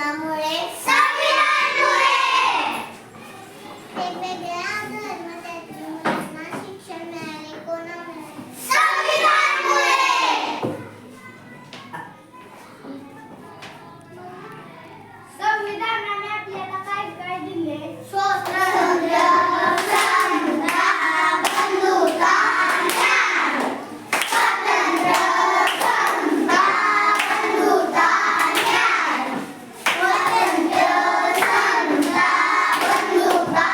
कोणामुळे? संविधानामुळे. वेगवेगळ्या धर्मतत्त्वांना शिक्षण मिळाले कोणामुळे? संविधानामुळे. संविधानाने आपल्याला काय काय दिले? स्वातंत्र्य, समता, बंधुता, न्याय. स्वातंत्र्य, समता, बंधुता, न्याय. स्वातंत्र्य, समता, बंधुता,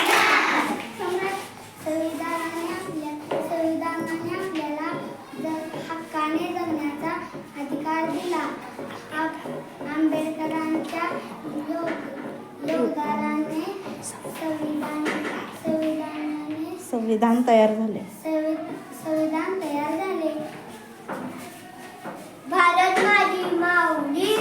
न्याय. संविधानाने आपल्याला हक्काने जगण्याचा अधिकार दिला. आंबेडकरांच्या योगदानाने संविधान तयार झाले. संविधान तयार झाले. भारत माझी माऊली.